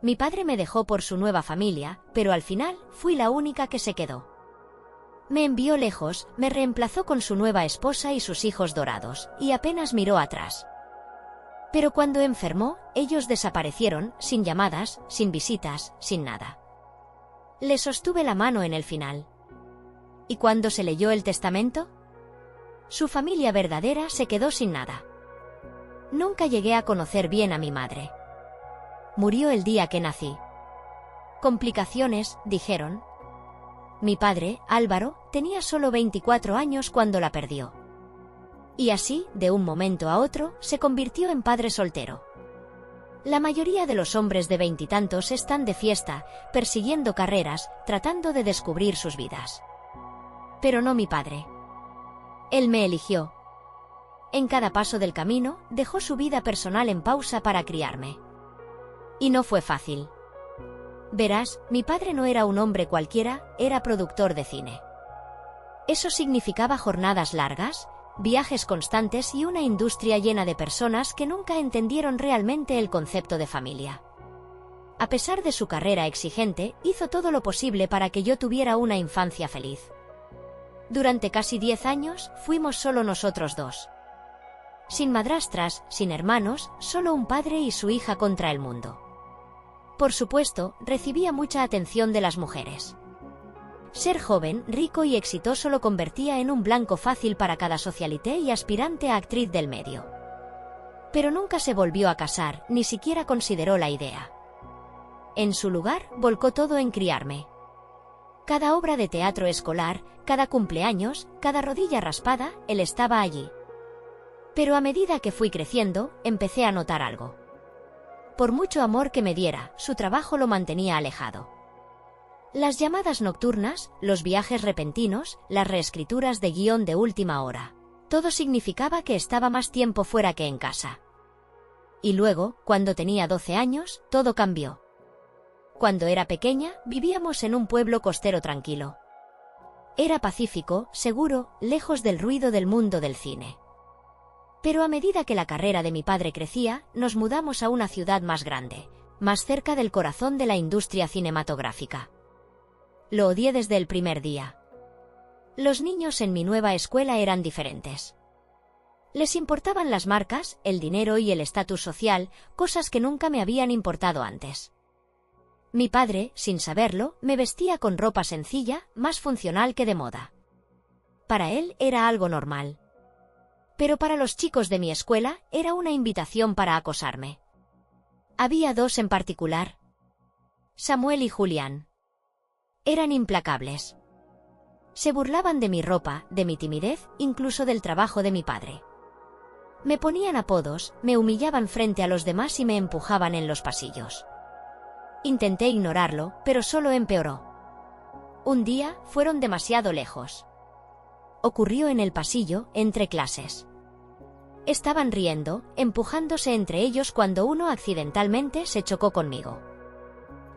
Mi padre me dejó por su nueva familia, pero al final fui la única que se quedó. Me envió lejos, me reemplazó con su nueva esposa y sus hijos dorados, y apenas miró atrás. Pero cuando enfermó, ellos desaparecieron, sin llamadas, sin visitas, sin nada. Le sostuve la mano en el final. ¿Y cuando se leyó el testamento? Su familia verdadera se quedó sin nada. Nunca llegué a conocer bien a mi madre. Murió el día que nací. Complicaciones, dijeron. Mi padre, Álvaro, tenía solo 24 años cuando la perdió. Y así, de un momento a otro, se convirtió en padre soltero. La mayoría de los hombres de veintitantos están de fiesta, persiguiendo carreras, tratando de descubrir sus vidas. Pero no mi padre. Él me eligió. En cada paso del camino, dejó su vida personal en pausa para criarme. Y no fue fácil. Verás, mi padre no era un hombre cualquiera, era productor de cine. Eso significaba jornadas largas, viajes constantes y una industria llena de personas que nunca entendieron realmente el concepto de familia. A pesar de su carrera exigente, hizo todo lo posible para que yo tuviera una infancia feliz. Durante casi 10 años, fuimos solo nosotros dos. Sin madrastras, sin hermanos, solo un padre y su hija contra el mundo. Por supuesto, recibía mucha atención de las mujeres. Ser joven, rico y exitoso lo convertía en un blanco fácil para cada socialité y aspirante a actriz del medio. Pero nunca se volvió a casar, ni siquiera consideró la idea. En su lugar, volcó todo en criarme. Cada obra de teatro escolar, cada cumpleaños, cada rodilla raspada, él estaba allí. Pero a medida que fui creciendo, empecé a notar algo. Por mucho amor que me diera, su trabajo lo mantenía alejado. Las llamadas nocturnas, los viajes repentinos, las reescrituras de guión de última hora. Todo significaba que estaba más tiempo fuera que en casa. Y luego, cuando tenía 12 años, todo cambió. Cuando era pequeña, vivíamos en un pueblo costero tranquilo. Era pacífico, seguro, lejos del ruido del mundo del cine. Pero a medida que la carrera de mi padre crecía, nos mudamos a una ciudad más grande, más cerca del corazón de la industria cinematográfica. Lo odié desde el primer día. Los niños en mi nueva escuela eran diferentes. Les importaban las marcas, el dinero y el estatus social, cosas que nunca me habían importado antes. Mi padre, sin saberlo, me vestía con ropa sencilla, más funcional que de moda. Para él era algo normal. Pero para los chicos de mi escuela era una invitación para acosarme. Había dos en particular. Samuel y Julián. Eran implacables. Se burlaban de mi ropa, de mi timidez, incluso del trabajo de mi padre. Me ponían apodos, me humillaban frente a los demás y me empujaban en los pasillos. Intenté ignorarlo, pero solo empeoró. Un día fueron demasiado lejos. Ocurrió en el pasillo, entre clases. Estaban riendo, empujándose entre ellos cuando uno accidentalmente se chocó conmigo.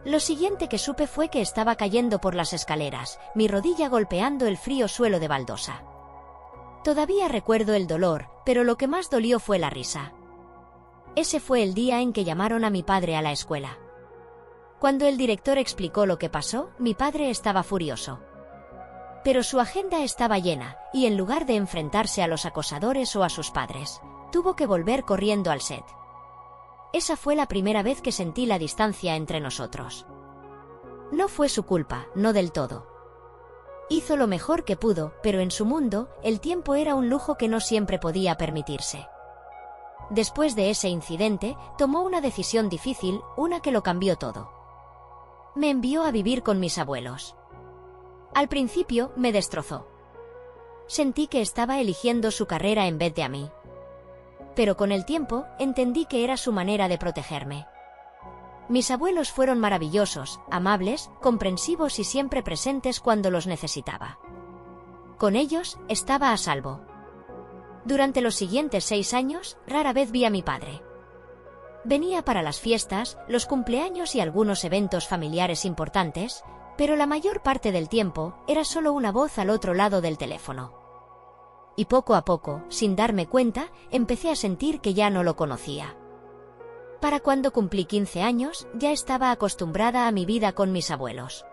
Lo siguiente que supe fue que estaba cayendo por las escaleras, mi rodilla golpeando el frío suelo de baldosa. Todavía recuerdo el dolor, pero lo que más dolió fue la risa. Ese fue el día en que llamaron a mi padre a la escuela. Cuando el director explicó lo que pasó, mi padre estaba furioso. Pero su agenda estaba llena, y en lugar de enfrentarse a los acosadores o a sus padres, tuvo que volver corriendo al set. Esa fue la primera vez que sentí la distancia entre nosotros. No fue su culpa, no del todo. Hizo lo mejor que pudo, pero en su mundo, el tiempo era un lujo que no siempre podía permitirse. Después de ese incidente, tomó una decisión difícil, una que lo cambió todo. Me envió a vivir con mis abuelos. Al principio, me destrozó. Sentí que estaba eligiendo su carrera en vez de a mí. Pero con el tiempo, entendí que era su manera de protegerme. Mis abuelos fueron maravillosos, amables, comprensivos y siempre presentes cuando los necesitaba. Con ellos, estaba a salvo. Durante los siguientes 6 años, rara vez vi a mi padre. Venía para las fiestas, los cumpleaños y algunos eventos familiares importantes, pero la mayor parte del tiempo era solo una voz al otro lado del teléfono. Y poco a poco, sin darme cuenta, empecé a sentir que ya no lo conocía. Para cuando cumplí 15 años, ya estaba acostumbrada a mi vida con mis abuelos.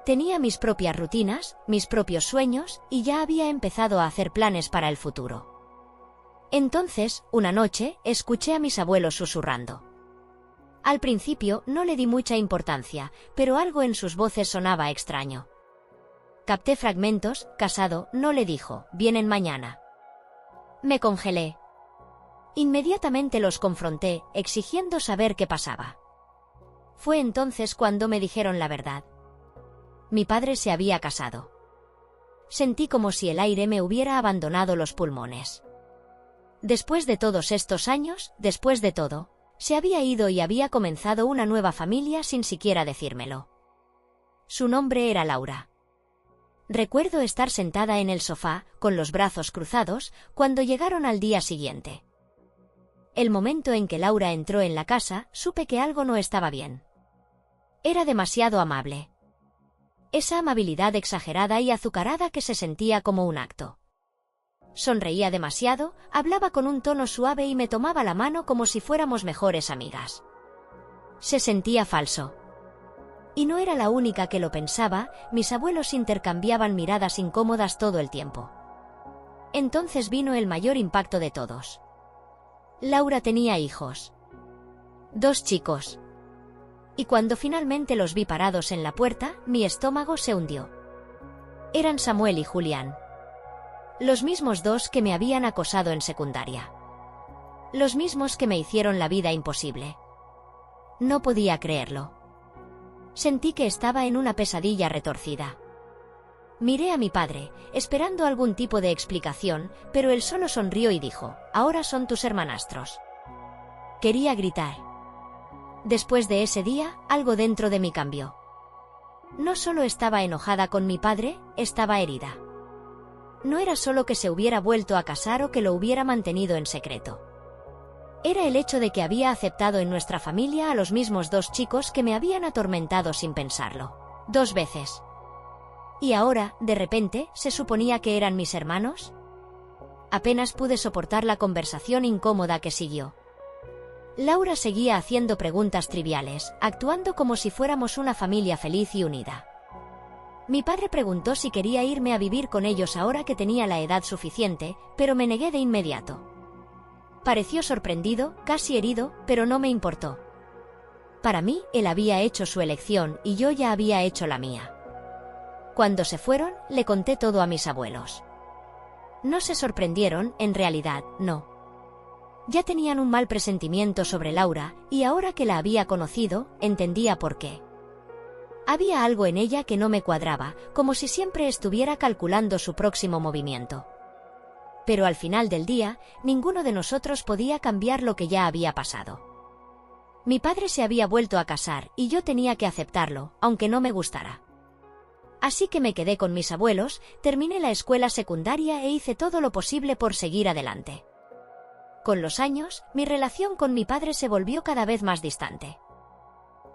Tenía mis propias rutinas, mis propios sueños, y ya había empezado a hacer planes para el futuro. Entonces, una noche, escuché a mis abuelos susurrando. Al principio no le di mucha importancia, pero algo en sus voces sonaba extraño. Capté fragmentos. Casado, no le dijo, vienen mañana. Me congelé. Inmediatamente los confronté, exigiendo saber qué pasaba. Fue entonces cuando me dijeron la verdad. Mi padre se había casado. Sentí como si el aire me hubiera abandonado los pulmones. Después de todos estos años, después de todo, se había ido y había comenzado una nueva familia sin siquiera decírmelo. Su nombre era Laura. Recuerdo estar sentada en el sofá, con los brazos cruzados, cuando llegaron al día siguiente. El momento en que Laura entró en la casa, supe que algo no estaba bien. Era demasiado amable. Esa amabilidad exagerada y azucarada que se sentía como un acto. Sonreía demasiado, hablaba con un tono suave y me tomaba la mano como si fuéramos mejores amigas. Se sentía falso. Y no era la única que lo pensaba, mis abuelos intercambiaban miradas incómodas todo el tiempo. Entonces vino el mayor impacto de todos. Laura tenía hijos. 2 chicos. Y cuando finalmente los vi parados en la puerta, mi estómago se hundió. Eran Samuel y Julián. Los mismos 2 que me habían acosado en secundaria. Los mismos que me hicieron la vida imposible. No podía creerlo. Sentí que estaba en una pesadilla retorcida. Miré a mi padre, esperando algún tipo de explicación, pero él solo sonrió y dijo, «Ahora son tus hermanastros». Quería gritar. Después de ese día, algo dentro de mí cambió. No solo estaba enojada con mi padre, estaba herida. No era solo que se hubiera vuelto a casar o que lo hubiera mantenido en secreto. Era el hecho de que había aceptado en nuestra familia a los mismos 2 chicos que me habían atormentado sin pensarlo. 2 veces. Y ahora, de repente, ¿se suponía que eran mis hermanos? Apenas pude soportar la conversación incómoda que siguió. Laura seguía haciendo preguntas triviales, actuando como si fuéramos una familia feliz y unida. Mi padre preguntó si quería irme a vivir con ellos ahora que tenía la edad suficiente, pero me negué de inmediato. Pareció sorprendido, casi herido, pero no me importó. Para mí, él había hecho su elección y yo ya había hecho la mía. Cuando se fueron, le conté todo a mis abuelos. No se sorprendieron, en realidad, no. Ya tenían un mal presentimiento sobre Laura, y ahora que la había conocido, entendía por qué. Había algo en ella que no me cuadraba, como si siempre estuviera calculando su próximo movimiento. Pero al final del día, ninguno de nosotros podía cambiar lo que ya había pasado. Mi padre se había vuelto a casar, y yo tenía que aceptarlo, aunque no me gustara. Así que me quedé con mis abuelos, terminé la escuela secundaria e hice todo lo posible por seguir adelante. Con los años, mi relación con mi padre se volvió cada vez más distante.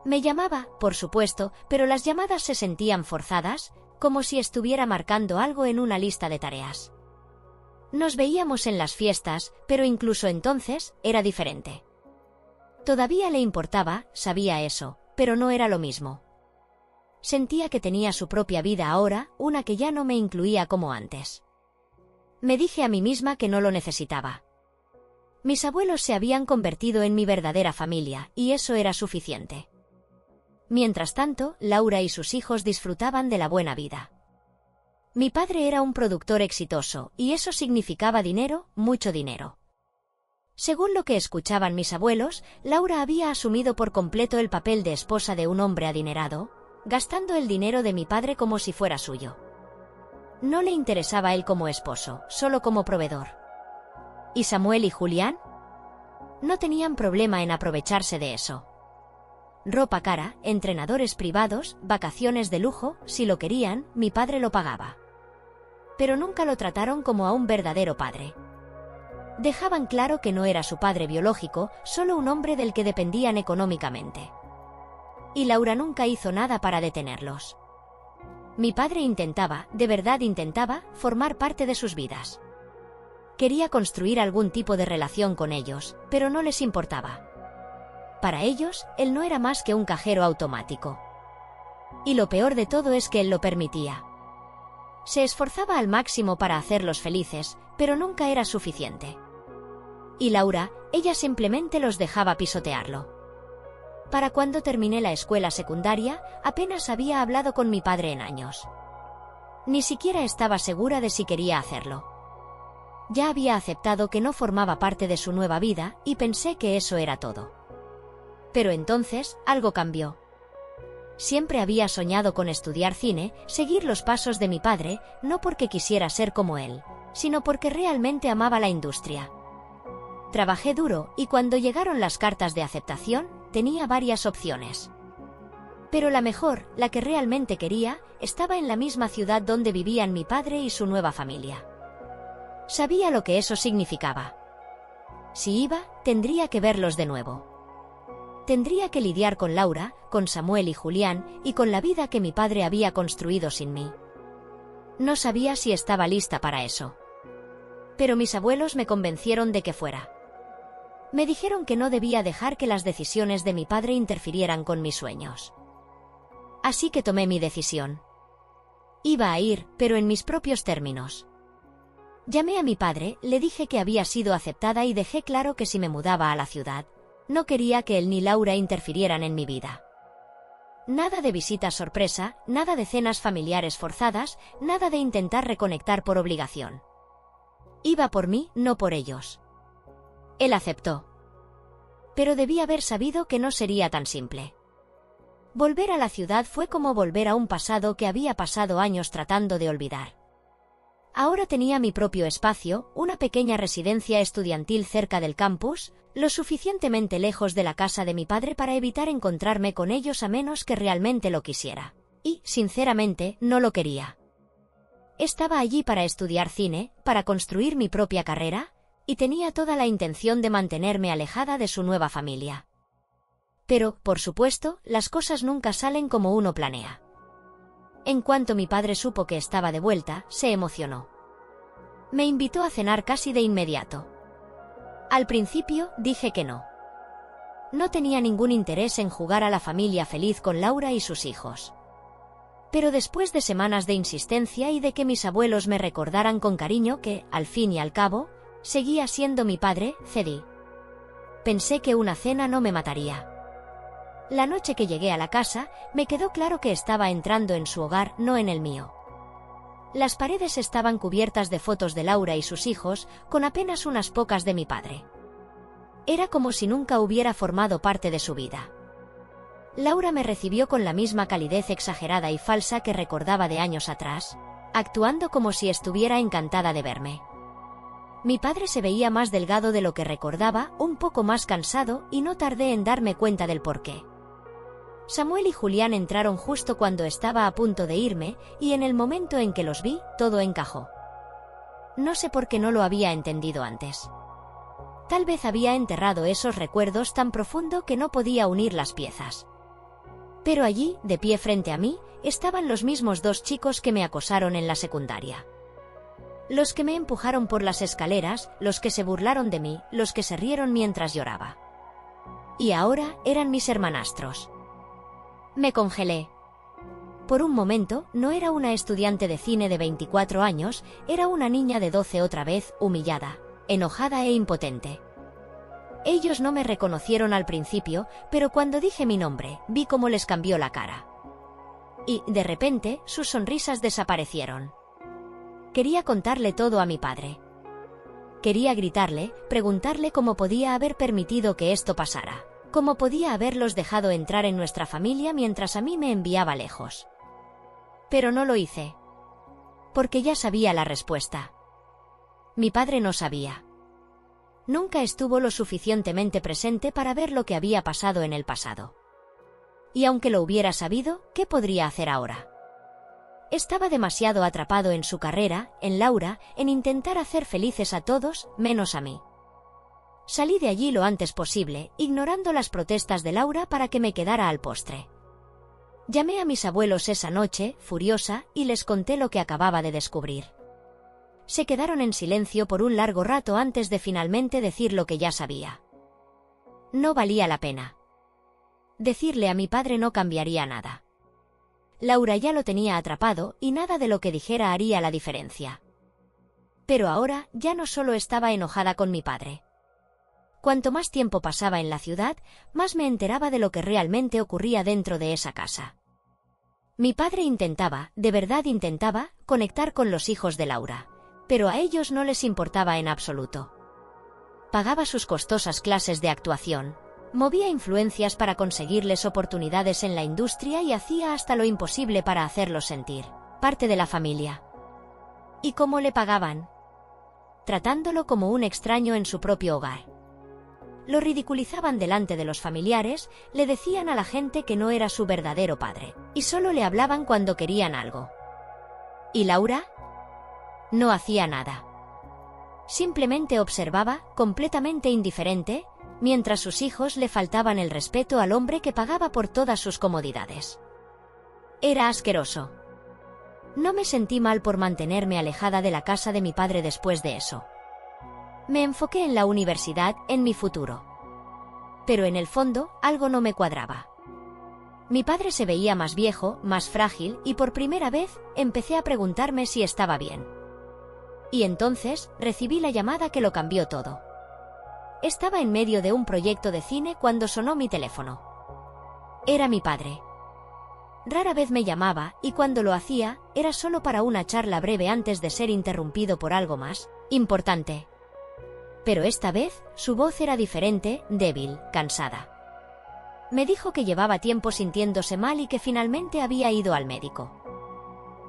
Me llamaba, por supuesto, pero las llamadas se sentían forzadas, como si estuviera marcando algo en una lista de tareas. Nos veíamos en las fiestas, pero incluso entonces, era diferente. Todavía le importaba, sabía eso, pero no era lo mismo. Sentía que tenía su propia vida ahora, una que ya no me incluía como antes. Me dije a mí misma que no lo necesitaba. Mis abuelos se habían convertido en mi verdadera familia, y eso era suficiente. Mientras tanto, Laura y sus hijos disfrutaban de la buena vida. Mi padre era un productor exitoso, y eso significaba dinero, mucho dinero. Según lo que escuchaban mis abuelos, Laura había asumido por completo el papel de esposa de un hombre adinerado, gastando el dinero de mi padre como si fuera suyo. No le interesaba él como esposo, solo como proveedor. ¿Y Samuel y Julián? No tenían problema en aprovecharse de eso. Ropa cara, entrenadores privados, vacaciones de lujo, si lo querían, mi padre lo pagaba. Pero nunca lo trataron como a un verdadero padre. Dejaban claro que no era su padre biológico, solo un hombre del que dependían económicamente. Y Laura nunca hizo nada para detenerlos. Mi padre intentaba, de verdad intentaba, formar parte de sus vidas. Quería construir algún tipo de relación con ellos, pero no les importaba. Para ellos, él no era más que un cajero automático. Y lo peor de todo es que él lo permitía. Se esforzaba al máximo para hacerlos felices, pero nunca era suficiente. Y Laura, ella simplemente los dejaba pisotearlo. Para cuando terminé la escuela secundaria, apenas había hablado con mi padre en años. Ni siquiera estaba segura de si quería hacerlo. Ya había aceptado que no formaba parte de su nueva vida y pensé que eso era todo. Pero entonces, algo cambió. Siempre había soñado con estudiar cine, seguir los pasos de mi padre, no porque quisiera ser como él, sino porque realmente amaba la industria. Trabajé duro y cuando llegaron las cartas de aceptación, tenía varias opciones. Pero la mejor, la que realmente quería, estaba en la misma ciudad donde vivían mi padre y su nueva familia. Sabía lo que eso significaba. Si iba, tendría que verlos de nuevo. Tendría que lidiar con Laura, con Samuel y Julián, y con la vida que mi padre había construido sin mí. No sabía si estaba lista para eso. Pero mis abuelos me convencieron de que fuera. Me dijeron que no debía dejar que las decisiones de mi padre interfirieran con mis sueños. Así que tomé mi decisión. Iba a ir, pero en mis propios términos. Llamé a mi padre, le dije que había sido aceptada y dejé claro que si me mudaba a la ciudad, no quería que él ni Laura interfirieran en mi vida. Nada de visitas sorpresa, nada de cenas familiares forzadas, nada de intentar reconectar por obligación. Iba por mí, no por ellos. Él aceptó. Pero debía haber sabido que no sería tan simple. Volver a la ciudad fue como volver a un pasado que había pasado años tratando de olvidar. Ahora tenía mi propio espacio, una pequeña residencia estudiantil cerca del campus, lo suficientemente lejos de la casa de mi padre para evitar encontrarme con ellos a menos que realmente lo quisiera. Y, sinceramente, no lo quería. Estaba allí para estudiar cine, para construir mi propia carrera, y tenía toda la intención de mantenerme alejada de su nueva familia. Pero, por supuesto, las cosas nunca salen como uno planea. En cuanto mi padre supo que estaba de vuelta, se emocionó. Me invitó a cenar casi de inmediato. Al principio, dije que no. No tenía ningún interés en jugar a la familia feliz con Laura y sus hijos. Pero después de semanas de insistencia y de que mis abuelos me recordaran con cariño que, al fin y al cabo, seguía siendo mi padre, cedí. Pensé que una cena no me mataría. La noche que llegué a la casa, me quedó claro que estaba entrando en su hogar, no en el mío. Las paredes estaban cubiertas de fotos de Laura y sus hijos, con apenas unas pocas de mi padre. Era como si nunca hubiera formado parte de su vida. Laura me recibió con la misma calidez exagerada y falsa que recordaba de años atrás, actuando como si estuviera encantada de verme. Mi padre se veía más delgado de lo que recordaba, un poco más cansado, y no tardé en darme cuenta del porqué. Samuel y Julián entraron justo cuando estaba a punto de irme, y en el momento en que los vi, todo encajó. No sé por qué no lo había entendido antes. Tal vez había enterrado esos recuerdos tan profundo que no podía unir las piezas. Pero allí, de pie frente a mí, estaban los mismos dos chicos que me acosaron en la secundaria. Los que me empujaron por las escaleras, los que se burlaron de mí, los que se rieron mientras lloraba. Y ahora eran mis hermanastros. Me congelé. Por un momento, no era una estudiante de cine de 24 años, era una niña de 12 otra vez, humillada, enojada e impotente. Ellos no me reconocieron al principio, pero cuando dije mi nombre, vi cómo les cambió la cara. Y, de repente, sus sonrisas desaparecieron. Quería contarle todo a mi padre. Quería gritarle, preguntarle cómo podía haber permitido que esto pasara, cómo podía haberlos dejado entrar en nuestra familia mientras a mí me enviaba lejos. Pero no lo hice. Porque ya sabía la respuesta. Mi padre no sabía. Nunca estuvo lo suficientemente presente para ver lo que había pasado en el pasado. Y aunque lo hubiera sabido, ¿qué podría hacer ahora? Estaba demasiado atrapado en su carrera, en Laura, en intentar hacer felices a todos, menos a mí. Salí de allí lo antes posible, ignorando las protestas de Laura para que me quedara al postre. Llamé a mis abuelos esa noche, furiosa, y les conté lo que acababa de descubrir. Se quedaron en silencio por un largo rato antes de finalmente decir lo que ya sabía. No valía la pena. Decirle a mi padre no cambiaría nada. Laura ya lo tenía atrapado y nada de lo que dijera haría la diferencia. Pero ahora ya no solo estaba enojada con mi padre. Cuanto más tiempo pasaba en la ciudad, más me enteraba de lo que realmente ocurría dentro de esa casa. Mi padre intentaba, de verdad intentaba, conectar con los hijos de Laura, pero a ellos no les importaba en absoluto. Pagaba sus costosas clases de actuación, movía influencias para conseguirles oportunidades en la industria y hacía hasta lo imposible para hacerlos sentir parte de la familia. ¿Y cómo le pagaban? Tratándolo como un extraño en su propio hogar. Lo ridiculizaban delante de los familiares, le decían a la gente que no era su verdadero padre, y solo le hablaban cuando querían algo. ¿Y Laura? No hacía nada. Simplemente observaba, completamente indiferente, mientras sus hijos le faltaban el respeto al hombre que pagaba por todas sus comodidades. Era asqueroso. No me sentí mal por mantenerme alejada de la casa de mi padre después de eso. Me enfoqué en la universidad, en mi futuro. Pero en el fondo, algo no me cuadraba. Mi padre se veía más viejo, más frágil, y por primera vez, empecé a preguntarme si estaba bien. Y entonces, recibí la llamada que lo cambió todo. Estaba en medio de un proyecto de cine cuando sonó mi teléfono. Era mi padre. Rara vez me llamaba, y cuando lo hacía, era solo para una charla breve antes de ser interrumpido por algo más importante. Pero esta vez, su voz era diferente, débil, cansada. Me dijo que llevaba tiempo sintiéndose mal y que finalmente había ido al médico.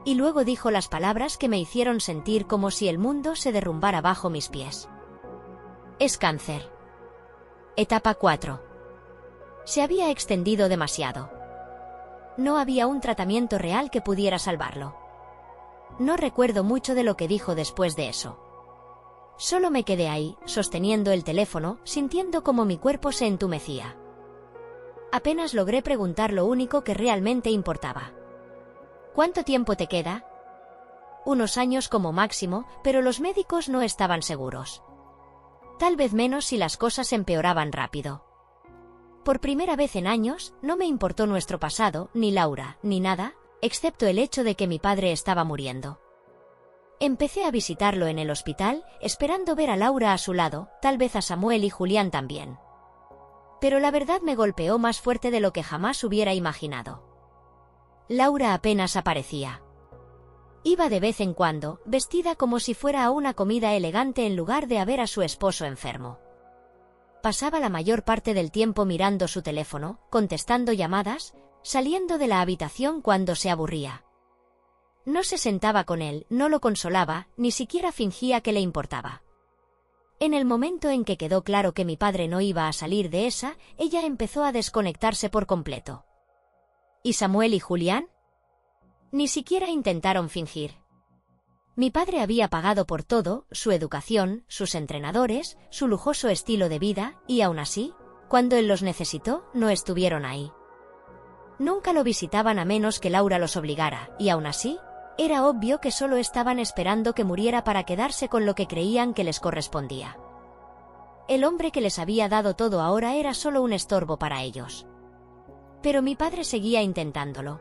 Y luego dijo las palabras que me hicieron sentir como si el mundo se derrumbara bajo mis pies. Es cáncer. Etapa 4. Se había extendido demasiado. No había un tratamiento real que pudiera salvarlo. No recuerdo mucho de lo que dijo después de eso. Solo me quedé ahí, sosteniendo el teléfono, sintiendo como mi cuerpo se entumecía. Apenas logré preguntar lo único que realmente importaba. ¿Cuánto tiempo te queda? Unos años como máximo, pero los médicos no estaban seguros. Tal vez menos si las cosas empeoraban rápido. Por primera vez en años, no me importó nuestro pasado, ni Laura, ni nada, excepto el hecho de que mi padre estaba muriendo. Empecé a visitarlo en el hospital, esperando ver a Laura a su lado, tal vez a Samuel y Julián también. Pero la verdad me golpeó más fuerte de lo que jamás hubiera imaginado. Laura apenas aparecía. Iba de vez en cuando, vestida como si fuera a una comida elegante en lugar de a ver a su esposo enfermo. Pasaba la mayor parte del tiempo mirando su teléfono, contestando llamadas, saliendo de la habitación cuando se aburría. No se sentaba con él, no lo consolaba, ni siquiera fingía que le importaba. En el momento en que quedó claro que mi padre no iba a salir de esa, ella empezó a desconectarse por completo. ¿Y Samuel y Julián? Ni siquiera intentaron fingir. Mi padre había pagado por todo, su educación, sus entrenadores, su lujoso estilo de vida, y aún así, cuando él los necesitó, no estuvieron ahí. Nunca lo visitaban a menos que Laura los obligara, y aún así, era obvio que solo estaban esperando que muriera para quedarse con lo que creían que les correspondía. El hombre que les había dado todo ahora era solo un estorbo para ellos. Pero mi padre seguía intentándolo.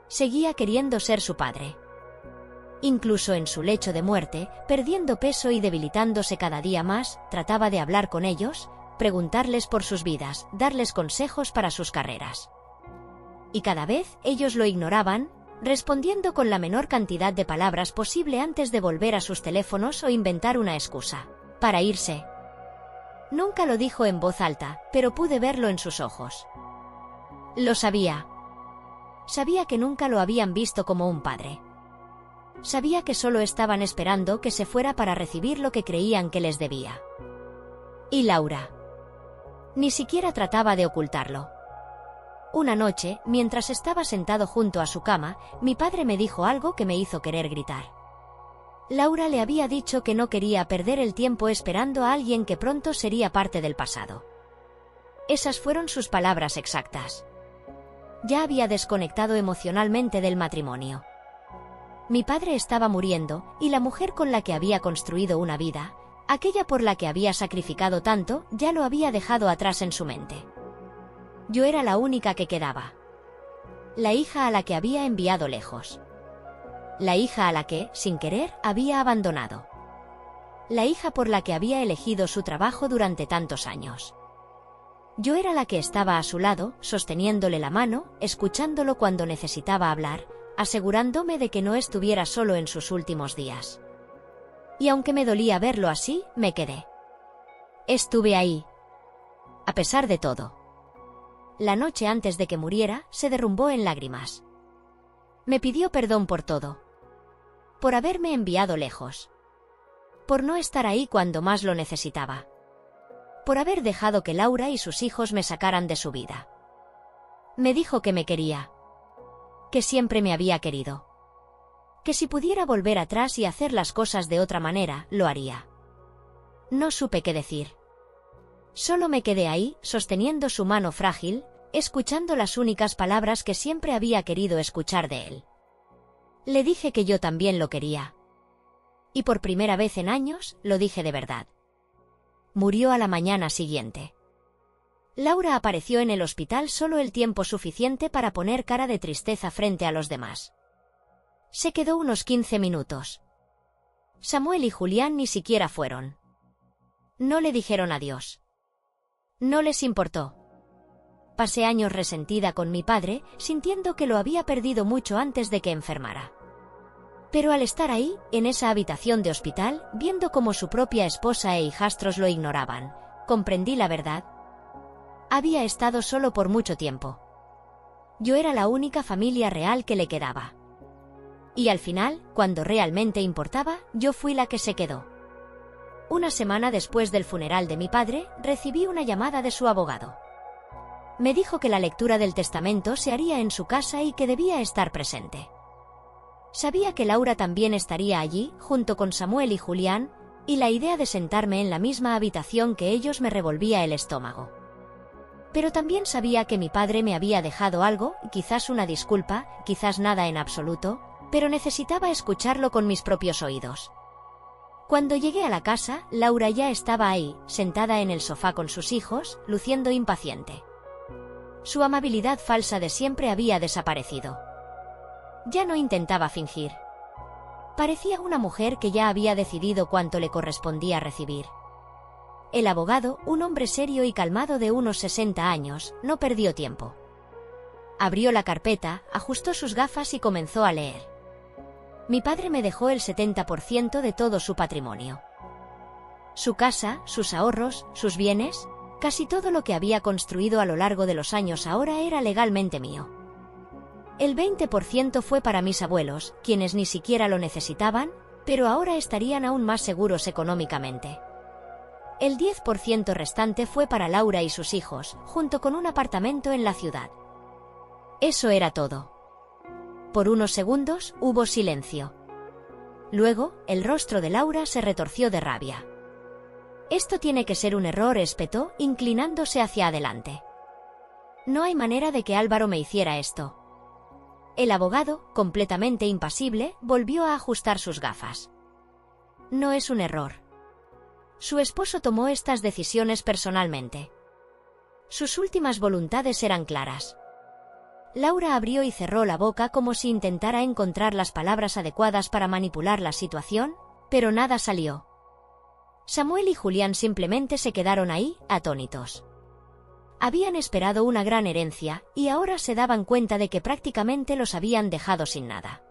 Seguía queriendo ser su padre. Incluso en su lecho de muerte, perdiendo peso y debilitándose cada día más, trataba de hablar con ellos, preguntarles por sus vidas, darles consejos para sus carreras. Y cada vez ellos lo ignoraban, respondiendo con la menor cantidad de palabras posible antes de volver a sus teléfonos o inventar una excusa para irse. Nunca lo dijo en voz alta, pero pude verlo en sus ojos. Lo sabía. Sabía que nunca lo habían visto como un padre. Sabía que solo estaban esperando que se fuera para recibir lo que creían que les debía. Y Laura. Ni siquiera trataba de ocultarlo. Una noche, mientras estaba sentado junto a su cama, mi padre me dijo algo que me hizo querer gritar. Laura le había dicho que no quería perder el tiempo esperando a alguien que pronto sería parte del pasado. Esas fueron sus palabras exactas. Ya había desconectado emocionalmente del matrimonio. Mi padre estaba muriendo, y la mujer con la que había construido una vida, aquella por la que había sacrificado tanto, ya lo había dejado atrás en su mente. Yo era la única que quedaba. La hija a la que había enviado lejos. La hija a la que, sin querer, había abandonado. La hija por la que había elegido su trabajo durante tantos años. Yo era la que estaba a su lado, sosteniéndole la mano, escuchándolo cuando necesitaba hablar, asegurándome de que no estuviera solo en sus últimos días. Y aunque me dolía verlo así, me quedé. Estuve ahí. A pesar de todo. La noche antes de que muriera, se derrumbó en lágrimas. Me pidió perdón por todo. Por haberme enviado lejos. Por no estar ahí cuando más lo necesitaba. Por haber dejado que Laura y sus hijos me sacaran de su vida. Me dijo que me quería. Que siempre me había querido. Que si pudiera volver atrás y hacer las cosas de otra manera, lo haría. No supe qué decir. Solo me quedé ahí, sosteniendo su mano frágil, escuchando las únicas palabras que siempre había querido escuchar de él. Le dije que yo también lo quería. Y por primera vez en años, lo dije de verdad. Murió a la mañana siguiente. Laura apareció en el hospital solo el tiempo suficiente para poner cara de tristeza frente a los demás. Se quedó unos 15 minutos. Samuel y Julián ni siquiera fueron. No le dijeron adiós. No les importó. Pasé años resentida con mi padre, sintiendo que lo había perdido mucho antes de que enfermara. Pero al estar ahí, en esa habitación de hospital, viendo cómo su propia esposa e hijastros lo ignoraban, comprendí la verdad. Había estado solo por mucho tiempo. Yo era la única familia real que le quedaba. Y al final, cuando realmente importaba, yo fui la que se quedó. Una semana después del funeral de mi padre, recibí una llamada de su abogado. Me dijo que la lectura del testamento se haría en su casa y que debía estar presente. Sabía que Laura también estaría allí, junto con Samuel y Julián, y la idea de sentarme en la misma habitación que ellos me revolvía el estómago. Pero también sabía que mi padre me había dejado algo, quizás una disculpa, quizás nada en absoluto, pero necesitaba escucharlo con mis propios oídos. Cuando llegué a la casa, Laura ya estaba ahí, sentada en el sofá con sus hijos, luciendo impaciente. Su amabilidad falsa de siempre había desaparecido. Ya no intentaba fingir. Parecía una mujer que ya había decidido cuánto le correspondía recibir. El abogado, un hombre serio y calmado de unos 60 años, no perdió tiempo. Abrió la carpeta, ajustó sus gafas y comenzó a leer. Mi padre me dejó el 70% de todo su patrimonio. Su casa, sus ahorros, sus bienes, casi todo lo que había construido a lo largo de los años ahora era legalmente mío. El 20% fue para mis abuelos, quienes ni siquiera lo necesitaban, pero ahora estarían aún más seguros económicamente. El 10% restante fue para Laura y sus hijos, junto con un apartamento en la ciudad. Eso era todo. Por unos segundos hubo silencio. Luego, el rostro de Laura se retorció de rabia. Esto tiene que ser un error, espetó, inclinándose hacia adelante. No hay manera de que Álvaro me hiciera esto. El abogado, completamente impasible, volvió a ajustar sus gafas. No es un error. Su esposo tomó estas decisiones personalmente. Sus últimas voluntades eran claras. Laura abrió y cerró la boca como si intentara encontrar las palabras adecuadas para manipular la situación, pero nada salió. Samuel y Julián simplemente se quedaron ahí, atónitos. Habían esperado una gran herencia, y ahora se daban cuenta de que prácticamente los habían dejado sin nada.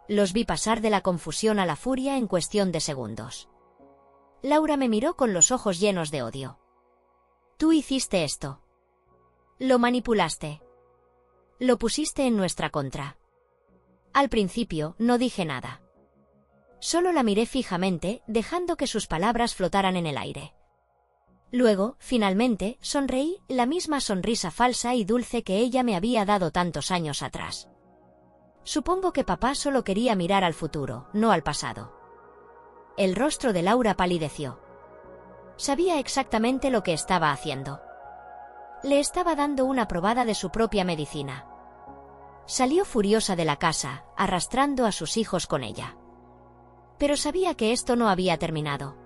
Los vi pasar de la confusión a la furia en cuestión de segundos. Laura me miró con los ojos llenos de odio. Tú hiciste esto. Lo manipulaste. Lo pusiste en nuestra contra. Al principio, no dije nada. Solo la miré fijamente, dejando que sus palabras flotaran en el aire. Luego, finalmente, sonreí, la misma sonrisa falsa y dulce que ella me había dado tantos años atrás. Supongo que papá solo quería mirar al futuro, no al pasado. El rostro de Laura palideció. Sabía exactamente lo que estaba haciendo. Le estaba dando una probada de su propia medicina. Salió furiosa de la casa, arrastrando a sus hijos con ella. Pero sabía que esto no había terminado.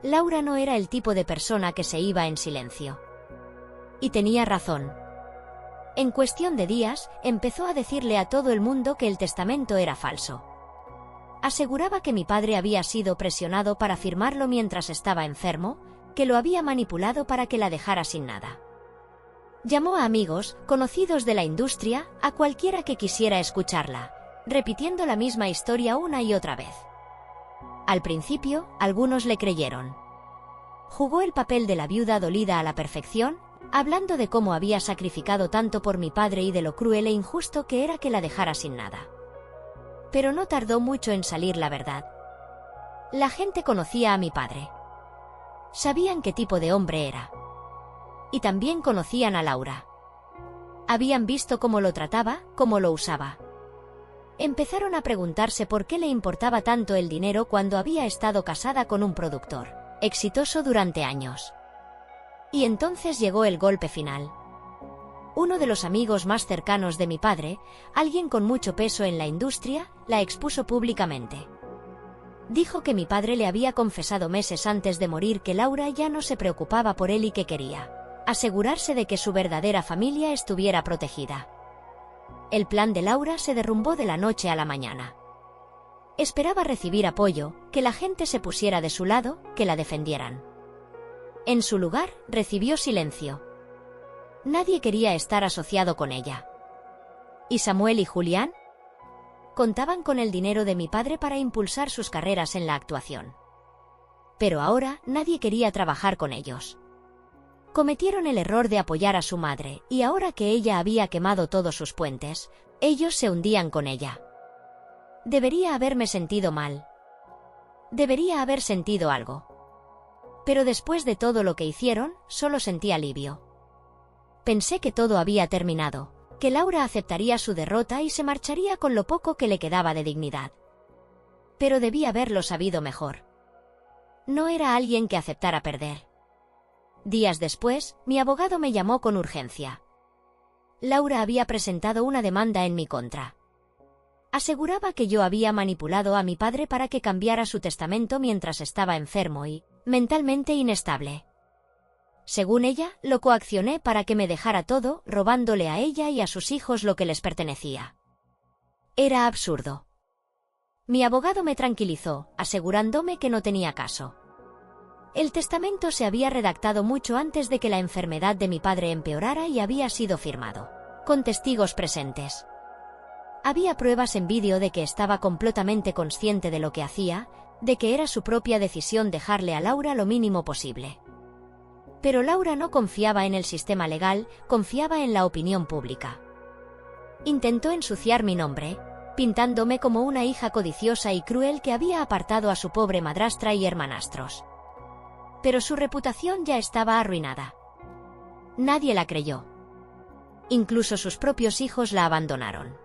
Laura no era el tipo de persona que se iba en silencio. Y tenía razón. En cuestión de días, empezó a decirle a todo el mundo que el testamento era falso. Aseguraba que mi padre había sido presionado para firmarlo mientras estaba enfermo, que lo había manipulado para que la dejara sin nada. Llamó a amigos, conocidos de la industria, a cualquiera que quisiera escucharla, repitiendo la misma historia una y otra vez. Al principio, algunos le creyeron. Jugó el papel de la viuda dolida a la perfección, hablando de cómo había sacrificado tanto por mi padre y de lo cruel e injusto que era que la dejara sin nada. Pero no tardó mucho en salir la verdad. La gente conocía a mi padre. Sabían qué tipo de hombre era. Y también conocían a Laura. Habían visto cómo lo trataba, cómo lo usaba. Empezaron a preguntarse por qué le importaba tanto el dinero cuando había estado casada con un productor exitoso durante años. Y entonces llegó el golpe final. Uno de los amigos más cercanos de mi padre, alguien con mucho peso en la industria, la expuso públicamente. Dijo que mi padre le había confesado meses antes de morir que Laura ya no se preocupaba por él y que quería asegurarse de que su verdadera familia estuviera protegida. El plan de Laura se derrumbó de la noche a la mañana. Esperaba recibir apoyo, que la gente se pusiera de su lado, que la defendieran. En su lugar, recibió silencio. Nadie quería estar asociado con ella. ¿Y Samuel y Julián? Contaban con el dinero de mi padre para impulsar sus carreras en la actuación. Pero ahora nadie quería trabajar con ellos. Cometieron el error de apoyar a su madre, y ahora que ella había quemado todos sus puentes, ellos se hundían con ella. Debería haberme sentido mal. Debería haber sentido algo. Pero después de todo lo que hicieron, solo sentí alivio. Pensé que todo había terminado, que Laura aceptaría su derrota y se marcharía con lo poco que le quedaba de dignidad. Pero debí haberlo sabido mejor. No era alguien que aceptara perder. Días después, mi abogado me llamó con urgencia. Laura había presentado una demanda en mi contra. Aseguraba que yo había manipulado a mi padre para que cambiara su testamento mientras estaba enfermo y mentalmente inestable. Según ella, lo coaccioné para que me dejara todo, robándole a ella y a sus hijos lo que les pertenecía. Era absurdo. Mi abogado me tranquilizó, asegurándome que no tenía caso. El testamento se había redactado mucho antes de que la enfermedad de mi padre empeorara y había sido firmado, con testigos presentes. Había pruebas en vídeo de que estaba completamente consciente de lo que hacía, de que era su propia decisión dejarle a Laura lo mínimo posible. Pero Laura no confiaba en el sistema legal, confiaba en la opinión pública. Intentó ensuciar mi nombre, pintándome como una hija codiciosa y cruel que había apartado a su pobre madrastra y hermanastros. Pero su reputación ya estaba arruinada. Nadie la creyó. Incluso sus propios hijos la abandonaron.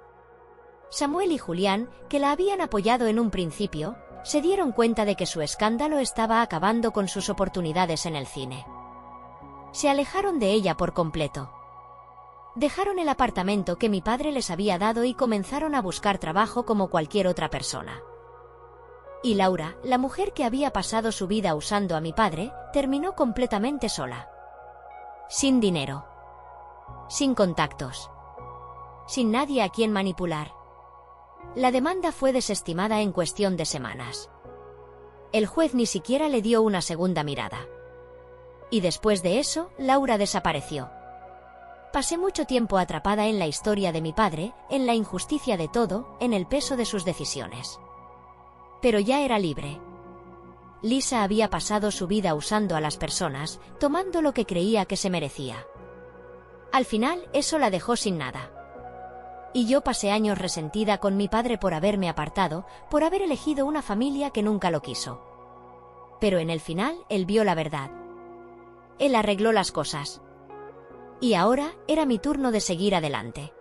Samuel y Julián, que la habían apoyado en un principio, se dieron cuenta de que su escándalo estaba acabando con sus oportunidades en el cine. Se alejaron de ella por completo. Dejaron el apartamento que mi padre les había dado y comenzaron a buscar trabajo como cualquier otra persona. Y Laura, la mujer que había pasado su vida usando a mi padre, terminó completamente sola. Sin dinero. Sin contactos. Sin nadie a quien manipular. La demanda fue desestimada en cuestión de semanas. El juez ni siquiera le dio una segunda mirada. Y después de eso, Laura desapareció. Pasé mucho tiempo atrapada en la historia de mi padre, en la injusticia de todo, en el peso de sus decisiones. Pero ya era libre. Lisa había pasado su vida usando a las personas, tomando lo que creía que se merecía. Al final, eso la dejó sin nada. Y yo pasé años resentida con mi padre por haberme apartado, por haber elegido una familia que nunca lo quiso. Pero en el final, él vio la verdad. Él arregló las cosas. Y ahora, era mi turno de seguir adelante.